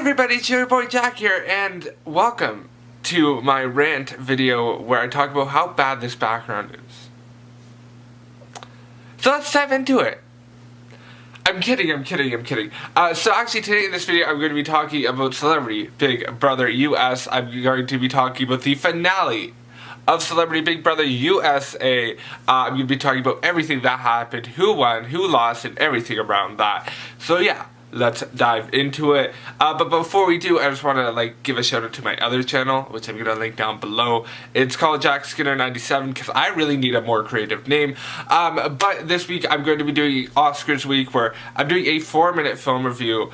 everybody, it's your boy Jack here, and welcome to my rant video where I talk about how bad this background is. So let's dive into it. I'm kidding. So actually today in this video I'm going to be talking about Celebrity Big Brother US. I'm going to be talking about the finale of Celebrity Big Brother USA. I'm going to be talking about everything that happened, who won, who lost, and everything around that. So yeah, let's dive into it. But before we do, I just want to give a shout out to my other channel, which I'm going to link down below. It's called Jack Skinner 97 because I really need a more creative name. But this week I'm going to be doing Oscars week, where I'm doing a 4-minute film review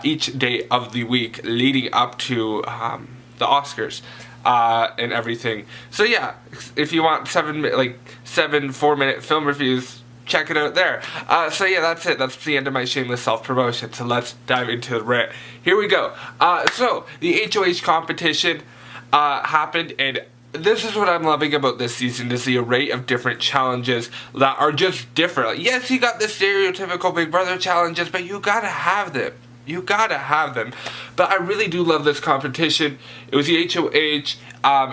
each day of the week leading up to the Oscars. And everything. So yeah, if you want 7 4-minute film reviews, check it out there. So yeah, that's it. That's the end of my shameless self-promotion. So let's dive into the rant. Here we go. So the HOH competition happened, and this is what I'm loving about this season, is the array of different challenges that are just different. Yes, you got the stereotypical Big Brother challenges, but you gotta have them. You gotta have them. But I really do love this competition. It was the HOH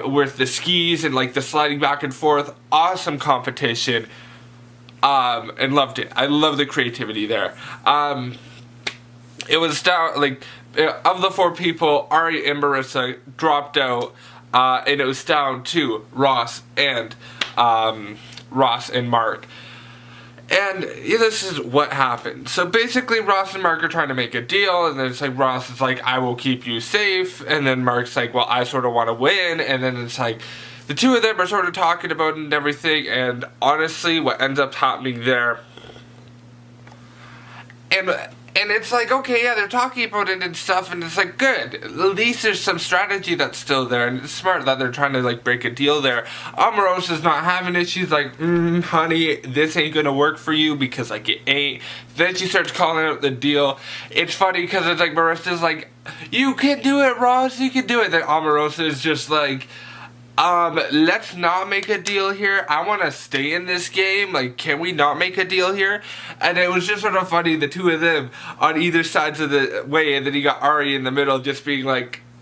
with the skis and the sliding back and forth. Awesome competition. And loved it. I love the creativity there. It was down, of the 4 people, Ari and Marissa dropped out, and it was down to Ross and Mark. And this is what happened. So basically, Ross and Mark are trying to make a deal, and then it's Ross is I will keep you safe, and then Mark's well, I sort of want to win, and then it's the two of them are sort of talking about it and everything, and honestly, what ends up happening there, and it's okay, yeah, they're talking about it and stuff, and it's good. At least there's some strategy that's still there, and it's smart that they're trying to break a deal there. Omarosa's not having it. She's honey, this ain't gonna work for you because it ain't. Then she starts calling out the deal. It's funny because it's Marissa's you can do it, Ross, you can do it. Then Omarosa is just let's not make a deal here. I want to stay in this game. Can we not make a deal here? And it was just sort of funny, the two of them on either sides of the way, and then you got Ari in the middle just being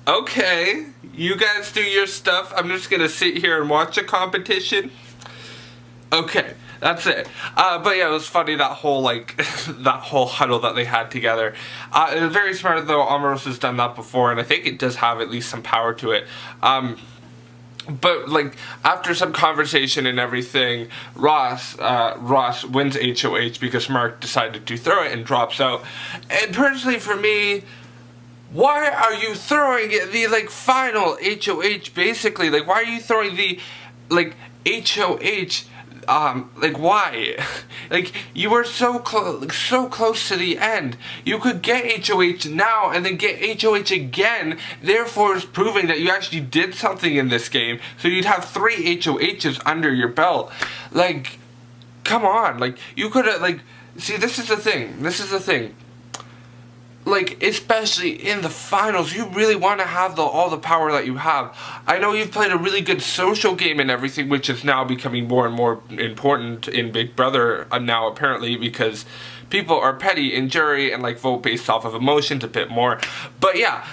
okay, you guys do your stuff. I'm just going to sit here and watch a competition. Okay, that's it. But yeah, it was funny, that whole, that whole huddle that they had together. It was very smart, though. Omarosa's done that before, and I think it does have at least some power to it. But after some conversation and everything, Ross wins HOH because Mark decided to throw it and drops out. And personally for me, why are you throwing the final HOH basically? Why are you throwing the HOH? Why? You were so close to the end. You could get HOH now and then get HOH again, therefore it's proving that you actually did something in this game, so you'd have 3 HOHs under your belt. Come on, you could have, see, this is the thing, especially in the finals, you really want to have all the power that you have. I know you've played a really good social game and everything, which is now becoming more and more important in Big Brother now, apparently, because people are petty in jury and vote based off of emotions a bit more. But yeah,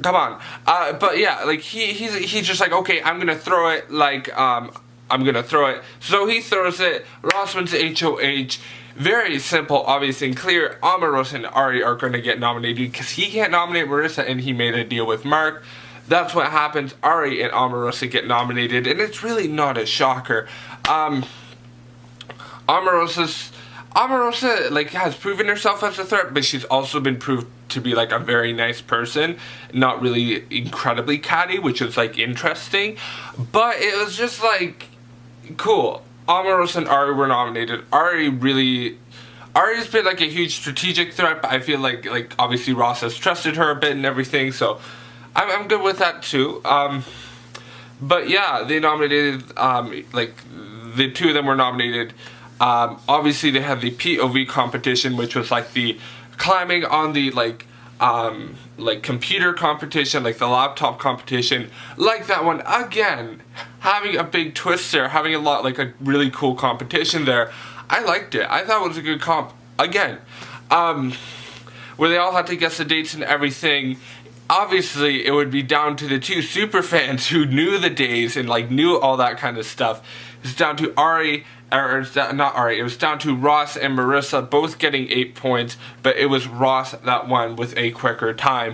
come on. But yeah, he's just okay, I'm gonna throw it, I'm gonna throw it. So he throws it. Ross wins the HOH. Very simple, obvious, and clear. Omarosa and Ari are going to get nominated because he can't nominate Marissa, and he made a deal with Mark. That's what happens. Ari and Omarosa get nominated, and it's really not a shocker. Omarosa has proven herself as a threat, but she's also been proved to be a very nice person, not really incredibly catty, which is interesting. But it was just cool. Omarosa and Ari were nominated. Ari's been a huge strategic threat, but I feel like obviously Ross has trusted her a bit and everything, so I'm good with that too. But yeah, they nominated, the two of them were nominated. Obviously they had the POV competition, which was the climbing on the computer competition, the laptop competition, that one again, having a big twist there, having a really cool competition there. I liked it. I thought it was a good comp again. where they all had to guess the dates and everything. Obviously, it would be down to the two super fans who knew the days and like knew all that kind of stuff. It's down to Ari, or not Ari, it was down to Ross and Marissa both getting 8 points, but it was Ross that won with a quicker time,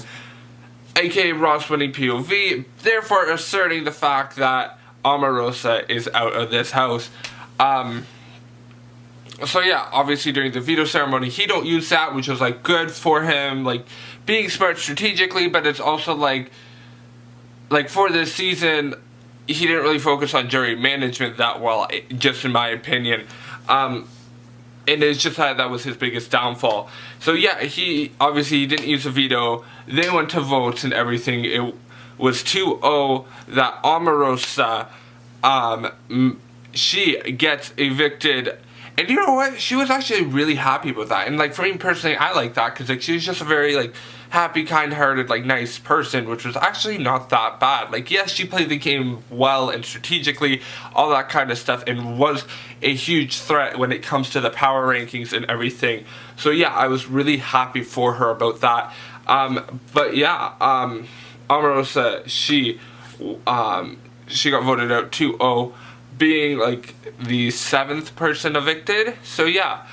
aka Ross winning POV, therefore asserting the fact that Omarosa is out of this house. So yeah, obviously during the veto ceremony, he don't use that, which was like good for him, like being smart strategically, but it's also like for this season, he didn't really focus on jury management that well, just in my opinion. And it's just that was his biggest downfall. So yeah, he didn't use a veto. They went to votes and everything. It was 2-0 that Omarosa, she gets evicted. And you know what? She was actually really happy about that. And like for me personally, I like that because like she was just a very like happy, kind-hearted, like nice person, which was actually not that bad. Like yes, she played the game well and strategically, all that kind of stuff, and was a huge threat when it comes to the power rankings and everything. So yeah, I was really happy for her about that. But yeah, Omarosa, she got voted out 2-0. Being like the 7th person evicted. So yeah,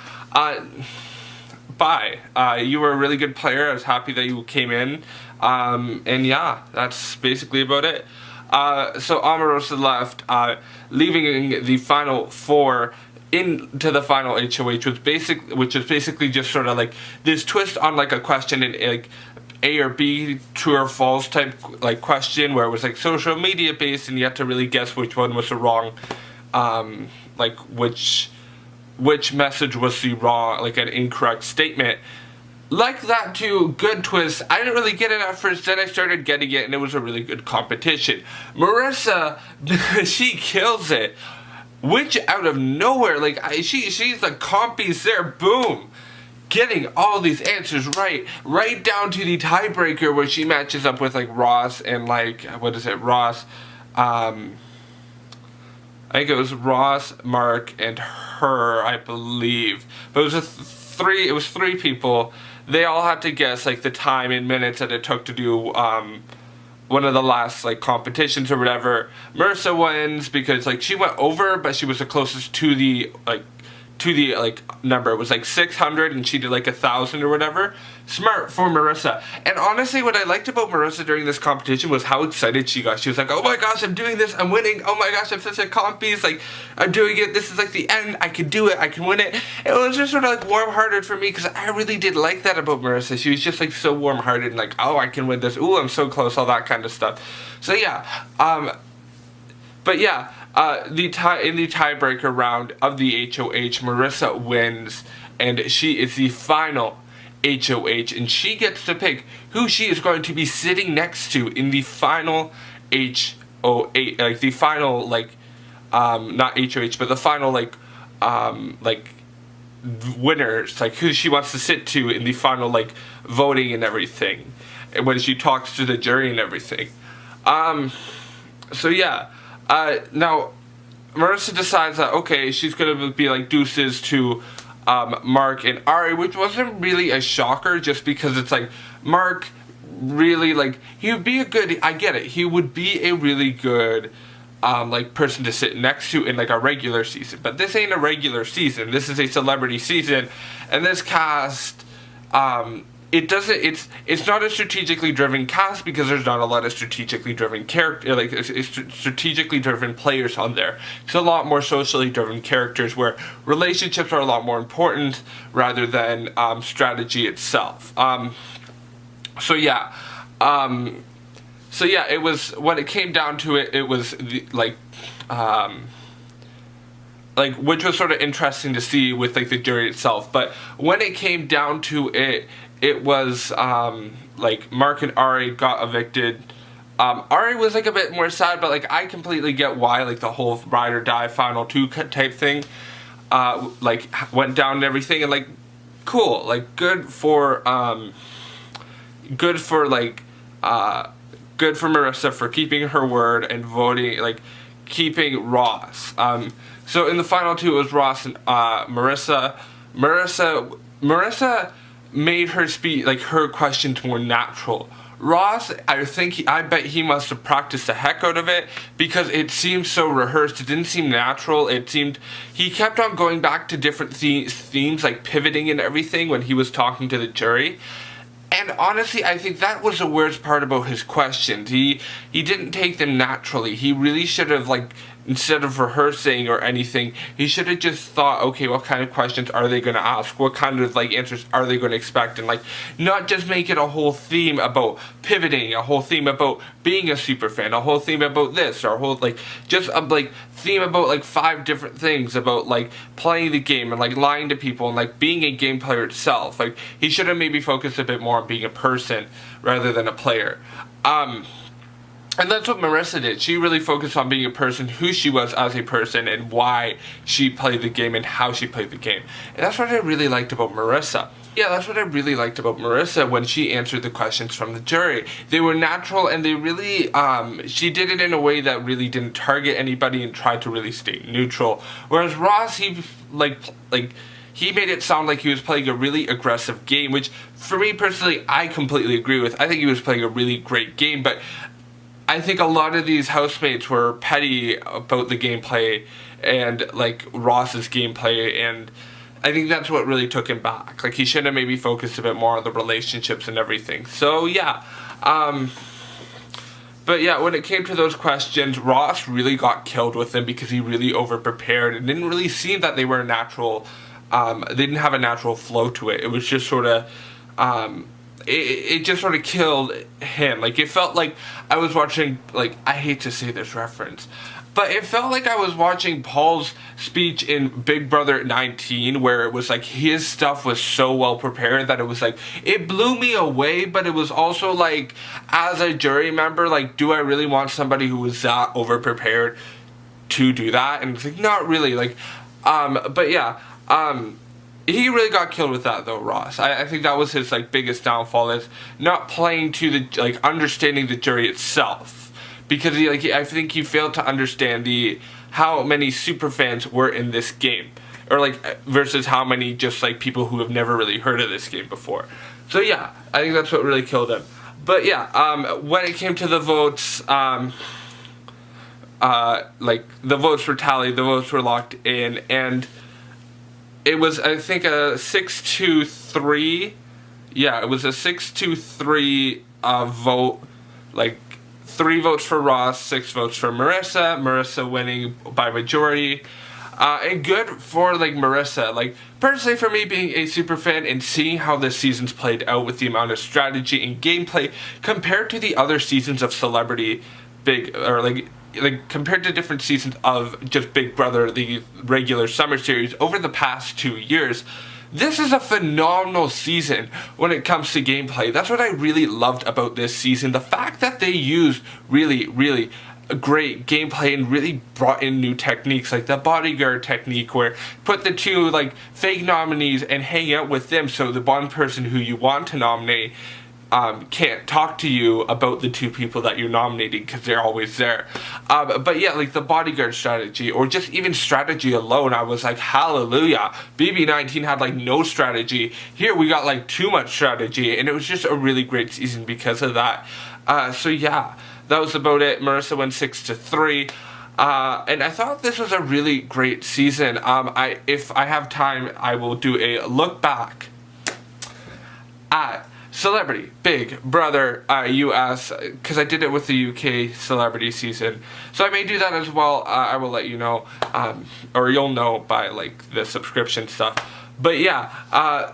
bye. You were a really good player. I was happy that you came in. And yeah, that's basically about it. So Omarosa left, leaving the final 4 into the final HOH, which was basically just sort of like this twist on like a question in like A or B, true or false type like question, where it was like social media based and you had to really guess which one was the wrong, like which message was the wrong, like an incorrect statement. Like that too, good twist. I didn't really get it at first, then I started getting it and it was a really good competition. Marissa, she kills it. Which out of nowhere, like she's the compies there, boom. Getting all these answers right down to the tiebreaker where she matches up with like Ross and like, Ross, I think it was Ross, Mark, and her, I believe. But it was three people. They all had to guess like the time in minutes that it took to do one of the last like competitions or whatever. Marissa wins because like she went over, but she was the closest to the number. It was like 600 and she did like 1,000 or whatever. Smart for Marissa. And honestly, what I liked about Marissa during this competition was how excited she got. She was like, oh my gosh, I'm doing this, I'm winning, oh my gosh, I'm such a compies, like I'm doing it, this is like the end, I can do it, I can win it. It was just sort of like warm-hearted for me because I really did like that about Marissa. She was just like so warm-hearted and like, oh, I can win this, ooh, I'm so close, all that kind of stuff. So yeah, but yeah, in the tiebreaker round of the HOH, Marissa wins, and she is the final HOH, and she gets to pick who she is going to be sitting next to in the final HOH, like the final like, not HOH, but the final like winners, like who she wants to sit to in the final like voting and everything, and when she talks to the jury and everything. So yeah. Now, Marissa decides that, okay, she's gonna be like deuces to Mark and Ari, which wasn't really a shocker just because it's like, Mark really, like, he would be a good, I get it, he would be a really good, like, person to sit next to in, like, a regular season. But this ain't a regular season, this is a celebrity season, and this cast, it's not a strategically driven cast because there's not a lot of strategically driven strategically driven players on there. It's a lot more socially driven characters where relationships are a lot more important rather than strategy itself. So yeah, it was, when it came down to it, it was which was sort of interesting to see with like the jury itself. But when it came down to it, it was like Mark and Ari got evicted. Ari was like a bit more sad, but like I completely get why, like the whole ride or die final 2 type thing like went down and everything, and like cool, like good for Marissa for keeping her word and voting, like keeping Ross. So in the final 2 it was Ross and Marissa. Marissa made her speak, like, her questions more natural. Ross, I bet he must have practiced the heck out of it, because it seemed so rehearsed. It didn't seem natural. He kept on going back to different themes, like pivoting and everything when he was talking to the jury. And honestly, I think that was the worst part about his questions. He didn't take them naturally. He really should have, like, instead of rehearsing or anything, he should have just thought, okay, what kind of questions are they going to ask? What kind of, like, answers are they going to expect? And, like, not just make it a whole theme about pivoting, a whole theme about being a super fan, a whole theme about this, or a whole, like, just a, like, theme about, like, 5 different things about, like, playing the game and, like, lying to people and, like, being a game player itself. Like, he should have maybe focused a bit more on being a person rather than a player. And that's what Marissa did. She really focused on being a person, who she was as a person, and why she played the game and how she played the game. And that's what I really liked about Marissa. Yeah, that's what I really liked about Marissa when she answered the questions from the jury. They were natural, and they really, she did it in a way that really didn't target anybody and tried to really stay neutral. Whereas Ross, he made it sound like he was playing a really aggressive game, which, for me personally, I completely agree with. I think he was playing a really great game, but I think a lot of these housemates were petty about the gameplay and, like, Ross's gameplay, and I think that's what really took him back. Like, he should have maybe focused a bit more on the relationships and everything. So, yeah. But, yeah, when it came to those questions, Ross really got killed with them because he really over-prepared. It didn't really seem that they were natural. They didn't have a natural flow to it. It was just sort of... It just sort of killed him. Like, it felt like I was watching, like, I hate to say this reference, but it felt like I was watching Paul's speech in Big Brother 19, where it was like his stuff was so well prepared that it was like, it blew me away, but it was also like, as a jury member, like, do I really want somebody who was that over prepared to do that? And it's like, not really. Like, but yeah, he really got killed with that, though, Ross. I think that was his, like, biggest downfall, is not playing to the, like, understanding the jury itself. Because, I think he failed to understand how many super fans were in this game. Or, like, versus how many just, like, people who have never really heard of this game before. So, yeah, I think that's what really killed him. But, yeah, when it came to the votes, like, the votes were tallied, the votes were locked in, and it was, I think, a 6-2-3. Yeah, it was a 6-2-3 vote. Like, 3 votes for Ross, 6 votes for Marissa. Marissa winning by majority. And good for, like, Marissa. Like, personally, for me, being a super fan and seeing how this season's played out with the amount of strategy and gameplay compared to the other seasons of Celebrity compared to different seasons of just Big Brother, the regular summer series, over the past 2 years, this is a phenomenal season when it comes to gameplay. That's what I really loved about this season. The fact that they used really, really great gameplay and really brought in new techniques, like the bodyguard technique, where put the 2, like, fake nominees and hang out with them, so the one person who you want to nominate can't talk to you about the 2 people that you're nominating because they're always there. But yeah, like the bodyguard strategy, or just even strategy alone, I was like, hallelujah. BB19 had, like, no strategy. Here we got, like, too much strategy, and it was just a really great season because of that. So yeah, that was about it. Marissa went 6-3. And I thought this was a really great season. If I have time, I will do a look back at Celebrity Big Brother US, because I did it with the UK Celebrity season, so I may do that as well. I will let you know, or you'll know by, like, the subscription stuff. But yeah, I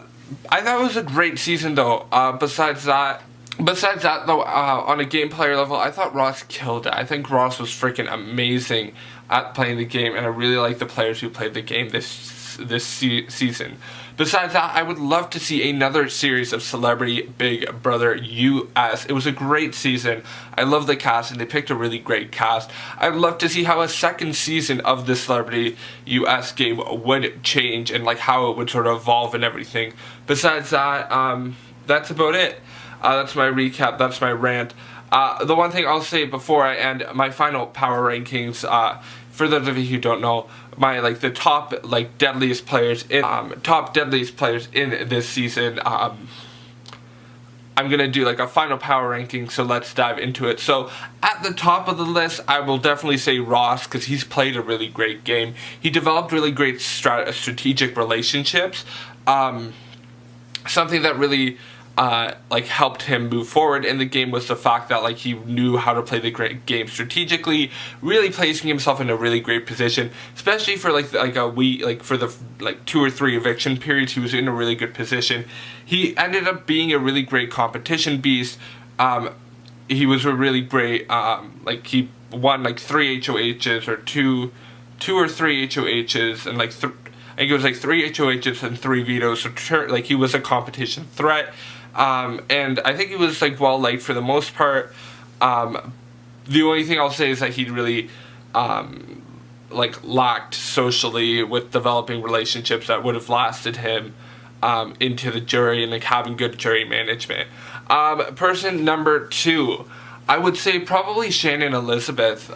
thought it was a great season, though. Besides that though, on a game player level, I thought Ross killed it. I think Ross was freaking amazing at playing the game, and I really like the players who played the game this season. Besides that, I would love to see another series of Celebrity Big Brother US. It was a great season. I love the cast, and they picked a really great cast. I'd love to see how a second season of the Celebrity US game would change, and, like, how it would sort of evolve and everything. Besides that, that's about it. That's my recap. That's my rant. The one thing I'll say before I end, my final power rankings for for those of you who don't know, my like the top like deadliest players in this season. I'm gonna do like a final power ranking, so let's dive into it. So at the top of the list, I will definitely say Ross, because he's played a really great game. He developed really great strategic relationships. Something that really like helped him move forward in the game was the fact that like he knew how to play the great game strategically, really placing himself in a really great position, especially for like a week, like for the like 2 or 3 eviction periods. He was in a really good position. He ended up being a really great competition beast. He was a really great like he won like 3 HOHs or two or 3 HOHs, and like I think it was like 3 HOHs and 3 vetoes. So like he was a competition threat. And I think he was like well liked for the most part. The only thing I'll say is that he really like lacked socially with developing relationships that would have lasted him into the jury and like having good jury management. Person number 2, I would say probably Shannon Elizabeth.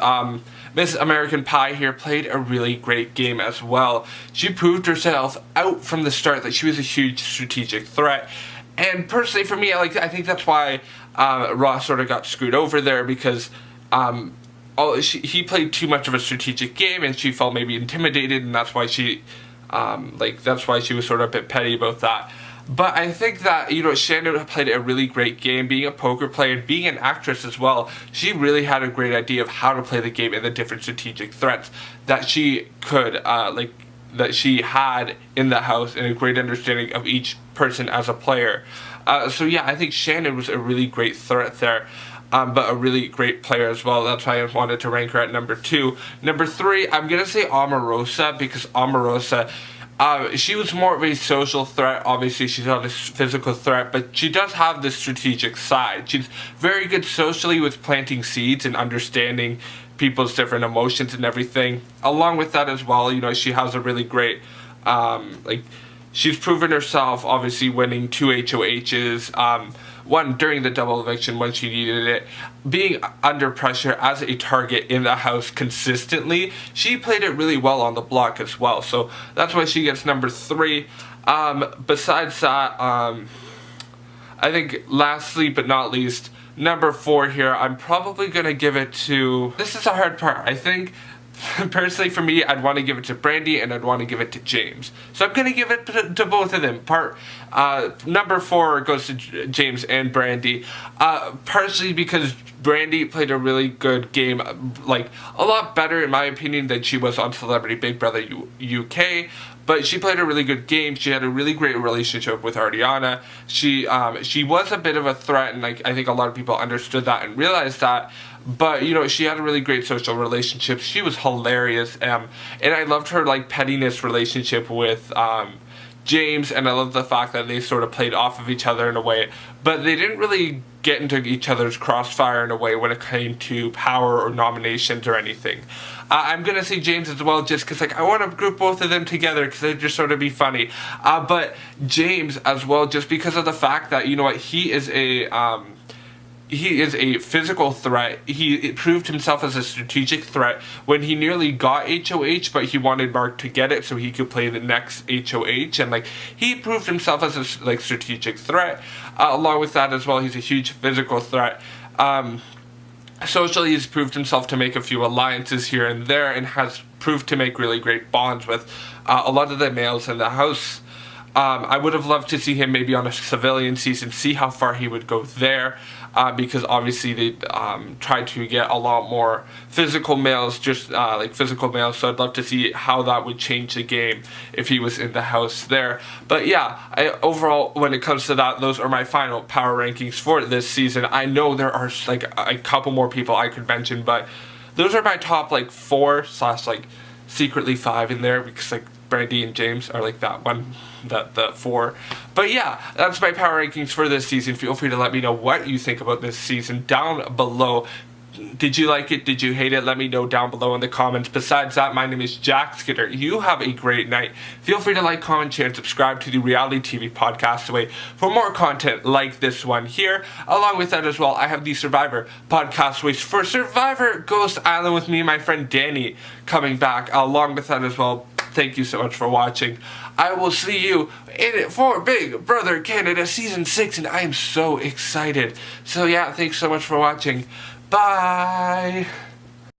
Miss American Pie here played a really great game as well. She proved herself out from the start that she was a huge strategic threat. And personally for me, I think that's why Ross sort of got screwed over there, because he played too much of a strategic game and she felt maybe intimidated, and that's why she was sort of a bit petty about that. But I think that, you know, Shannon played a really great game. Being a poker player and being an actress as well, she really had a great idea of how to play the game and the different strategic threats that she could, that she had in the house, and a great understanding of each person as a player. So yeah, I think Shannon was a really great threat there. But a really great player as well. That's why I wanted to rank her at number 2. Number 3, I'm going to say Omarosa, because Omarosa, she was more of a social threat. Obviously, she's not a physical threat, but she does have this strategic side. She's very good socially with planting seeds and understanding people's different emotions and everything. Along with that as well, you know, she has a really great, she's proven herself, obviously winning 2 HOHs, one during the double eviction when she needed it, being under pressure as a target in the house consistently. She played it really well on the block as well, so that's why she gets number 3. Besides that, I think lastly but not least, number 4 here, I'm probably going to give it to, this is a hard part, I think. Personally for me, I'd want to give it to Brandy and I'd want to give it to James. So I'm going to give it to both of them. Number 4 goes to James and Brandy. Partially because Brandy played a really good game, like a lot better in my opinion than she was on Celebrity Big Brother UK. But she played a really good game. She had a really great relationship with Ariana. She was a bit of a threat, and like I think a lot of people understood that and realized that. But you know, she had a really great social relationship. She was hilarious, and I loved her like pettiness relationship with James, and I love the fact that they sort of played off of each other in a way, but they didn't really get into each other's crossfire in a way when it came to power or nominations or anything. I'm gonna say James as well, just because like I want to group both of them together because they just sort of be funny. But James as well, just because of the fact that, you know what, he is a physical threat. He proved himself as a strategic threat when he nearly got HOH, but he wanted Mark to get it so he could play the next HOH, and like he proved himself as a like strategic threat. Along with that as well, he's a huge physical threat. Socially, he's proved himself to make a few alliances here and there, and has proved to make really great bonds with a lot of the males in the house. I would have loved to see him maybe on a civilian season, see how far he would go there, because obviously they tried to get a lot more physical males, like physical males, so I'd love to see how that would change the game if he was in the house there. But yeah, overall, when it comes to that, those are my final power rankings for this season. I know there are like a couple more people I could mention, but those are my top like 4 / like secretly 5 in there, because like Brandy and James are like that one, the 4. But yeah, that's my power rankings for this season. Feel free to let me know what you think about this season down below. Did you like it? Did you hate it? Let me know down below in the comments. Besides that, my name is Jack Skinner. You have a great night. Feel free to like, comment, share, and subscribe to the Reality TV Podcast Away for more content like this one here. Along with that as well, I have the Survivor Podcast Away for Survivor Ghost Island with me and my friend Danny coming back. Along with that as well, thank you so much for watching. I will see you in it for Big Brother Canada Season 6, and I am so excited. So yeah, thanks so much for watching. Bye!